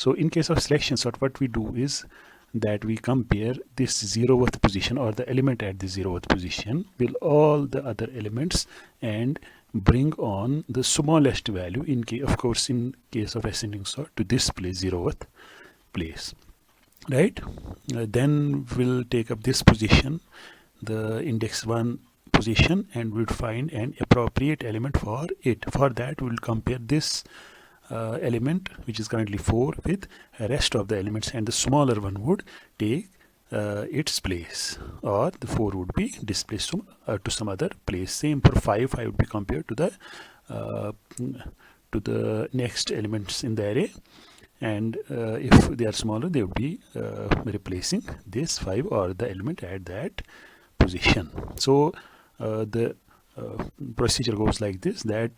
So in case of selection sort, what we do is that we compare this 0th position or the element at the 0th position with all the other elements and bring on the smallest value in case, of course, in case of ascending sort, to this place, 0th place, right? Then we'll take up this position, the index 1 position, and we'll find an appropriate element for it. For that, we'll compare this element, which is currently 4, with the rest of the elements, and the smaller one would take its place, or the 4 would be displaced to some other place. Same for 5. 5 would be compared to the next elements in the array, and if they are smaller, they would be replacing this 5 or the element at that position. So the procedure goes like this, that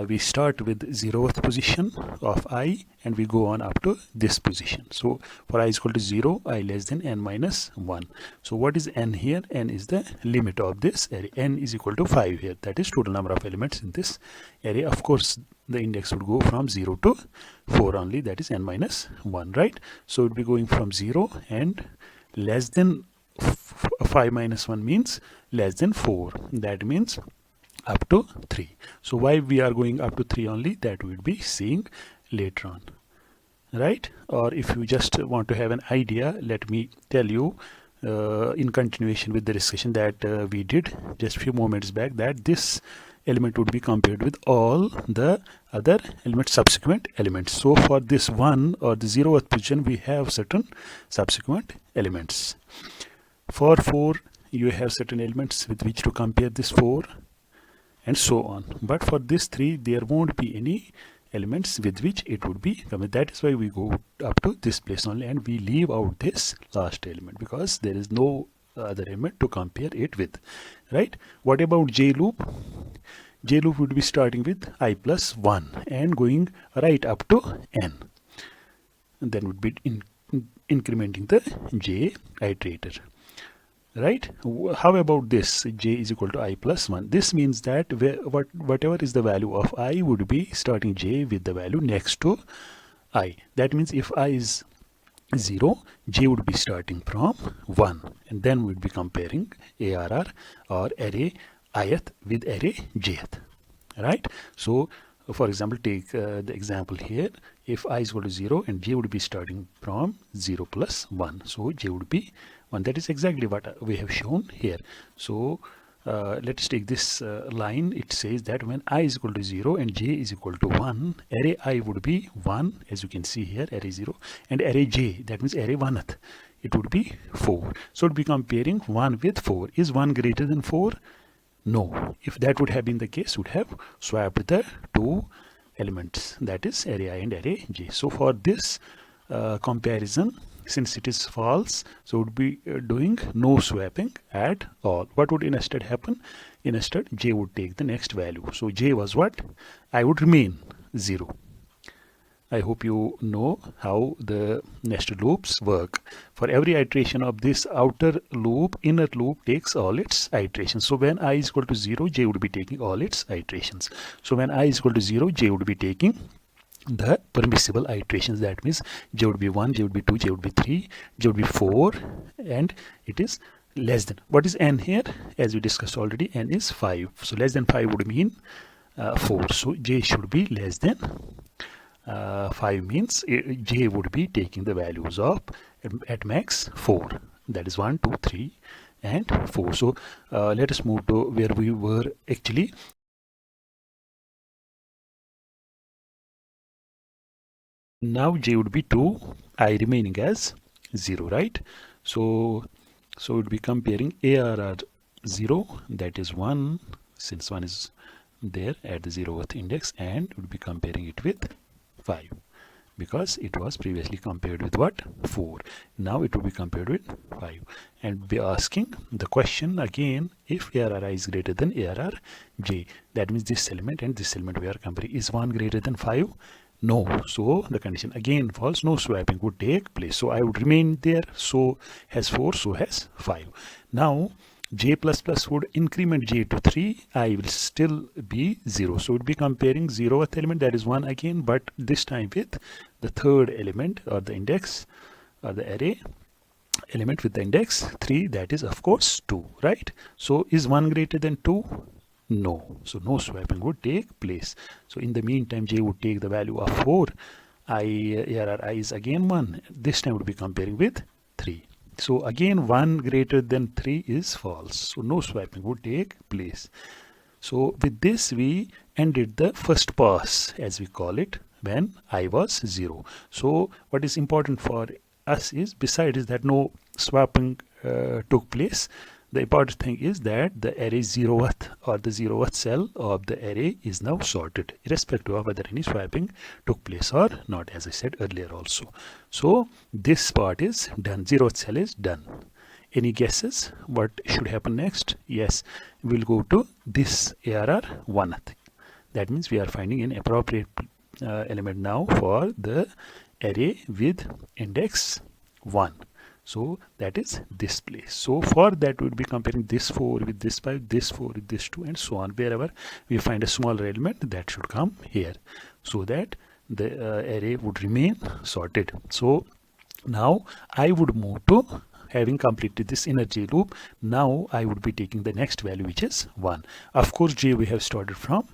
we start with 0th position of I and we go on up to this position. So for I is equal to 0, I less than n minus 1. So what is n here? N is the limit of this array. N is equal to 5 here. That is total number of elements in this array. Of course, the index would go from 0 to 4 only. That is n minus 1, right? So it would be going from 0 and less than 5 minus 1 means less than 4. That means up to 3. So why we are going up to 3 only, that we'll be seeing later on, right? Or if you just want to have an idea, let me tell you in continuation with the discussion that we did just a few moments back, that this element would be compared with all the other elements, subsequent elements. So for this 1 or the 0th position, we have certain subsequent elements. For 4, you have certain elements with which to compare this 4, and so on. But for this 3, there won't be any elements with which it would be. That is why we go up to this place only, and we leave out this last element because there is no other element to compare it with, right? What about J loop? J loop would be starting with I plus 1 and going right up to n, and then would be incrementing the J iterator. Right? How about this? J is equal to I plus 1. This means that whatever is the value of I would be starting J with the value next to I. That means if I is 0, J would be starting from 1, and then we'd be comparing ARR or array ith with array jth, right? So for example, take the example here. If I is equal to 0 and J would be starting from 0 plus 1, so J would be 1. That is exactly what we have shown here. So let's take this line. It says that when I is equal to 0 and J is equal to 1, array I would be 1, as you can see here, array 0, and array J, that means array 1th, it would be 4. So it would be comparing 1 with 4. Is 1 greater than 4? No. If that would have been the case, would have swapped the two elements, that is array I and array J. So for this comparison, since it is false, so would be doing no swapping at all. What would instead happen? Instead, J would take the next value. So J was what? I would remain 0. I hope you know how the nested loops work. For every iteration of this outer loop, inner loop takes all its iterations. So when I is equal to 0, J would be taking all its iterations. So when I is equal to 0, J would be taking the permissible iterations. That means J would be 1, J would be 2, J would be 3, J would be 4, and it is less than. What is n here? As we discussed already, n is 5. So less than 5 would mean 4. So J should be less than 5 means J would be taking the values of at max 4. That is 1, 2, 3, and 4. So let us move to where we were actually. Now J would be 2, I remaining as 0, right? So it would be comparing ARR 0, that is 1, since 1 is there at the 0th index, and would be comparing it with 5 because it was previously compared with what? 4. Now it will be compared with 5, and be asking the question again, if ARR is greater than ARR J, that means this element and this element we are comparing, is 1 greater than 5? No. So the condition again false, no swapping would take place. So I would remain there. So has 4, so has 5. Now j plus plus would increment j to 3, I will still be 0. So it would be comparing 0th element, that is 1 again, but this time with the third element or the index or the array element with the index 3, that is of course 2, right? So is 1 greater than 2? No. So no swapping would take place. So in the meantime, j would take the value of 4. Here I is again 1. This time would be comparing with 3. So again 1 greater than 3 is false. So no swapping would take place. So with this we ended the first pass, as we call it, when I was 0. So what is important for us is, besides that no swapping took place, the important thing is that the array 0th or the 0th cell of the array is now sorted, irrespective of whether any swapping took place or not, as I said earlier also. So this part is done. 0th cell is done. Any guesses what should happen next? Yes, we'll go to this ARR 1th. That means we are finding an appropriate element now for the array with index 1. So that is this place. So for that we would be comparing this 4 with this 5, this 4 with this 2, and so on. Wherever we find a smaller element, that should come here, so that the array would remain sorted. So now I would move to, having completed this inner j loop, now I would be taking the next value, which is 1. Of course j we have started from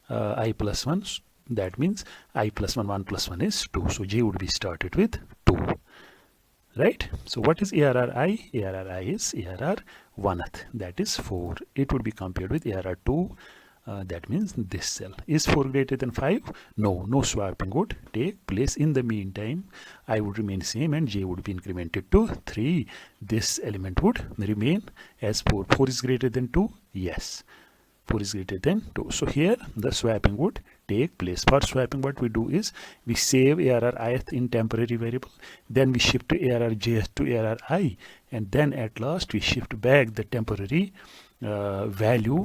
I plus 1. That means I plus 1, 1 plus 1 is 2. So j would be started with 2. Right? So what is ARRI? ARRI is ARR 1th, that is 4. It would be compared with ARR 2, that means this cell. Is 4 greater than 5? No, no swapping would take place. In the meantime, I would remain same and j would be incremented to 3. This element would remain as 4. 4 is greater than 2? Yes. 4 is greater than 2. So here the swapping would take place. For swapping, what we do is we save ARR ith in temporary variable, then we shift to ARR jth to ARR I, and then at last we shift back the temporary value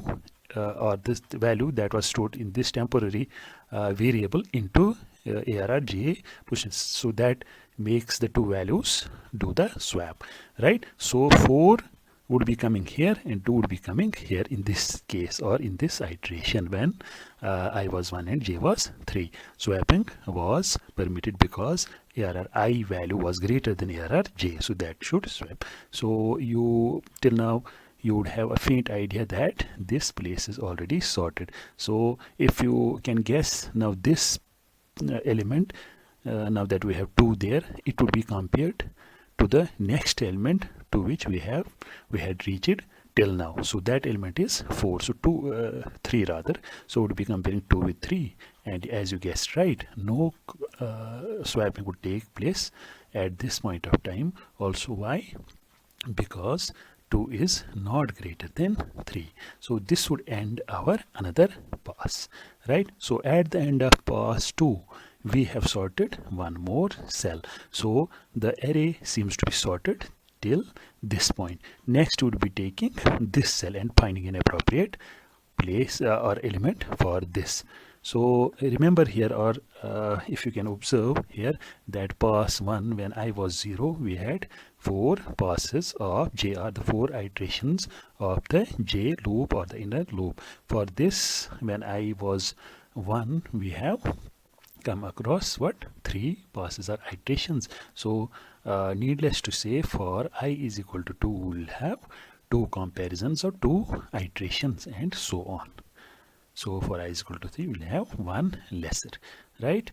or this value that was stored in this temporary variable into ARR j positions. So that makes the two values do the swap, right? So 4 would be coming here and 2 would be coming here in this case, or in this iteration when I was 1 and j was 3. Swapping was permitted because ARR I value was greater than ARR j, so that should swap. So you till now you would have a faint idea that this place is already sorted. So if you can guess now, this element now that we have 2 there, it would be compared to the next element to which we had reached till now. So that element is 4. So 3 rather. So would be comparing 2 with 3. And as you guessed right, no swapping would take place at this point of time. Also why? Because 2 is not greater than 3. So this would end our another pass, right? So at the end of pass 2, we have sorted one more cell. So the array seems to be sorted till this point. Next would be taking this cell and finding an appropriate place or element for this. So remember here, or if you can observe here, that pass 1 when I was 0, we had 4 passes of j, or the 4 iterations of the j loop or the inner loop. For this, when I was 1, we have come across what? 3 passes or iterations. So needless to say, for I is equal to 2, we'll have 2 comparisons or 2 iterations and so on. So for I is equal to 3, we'll have 1 lesser, right?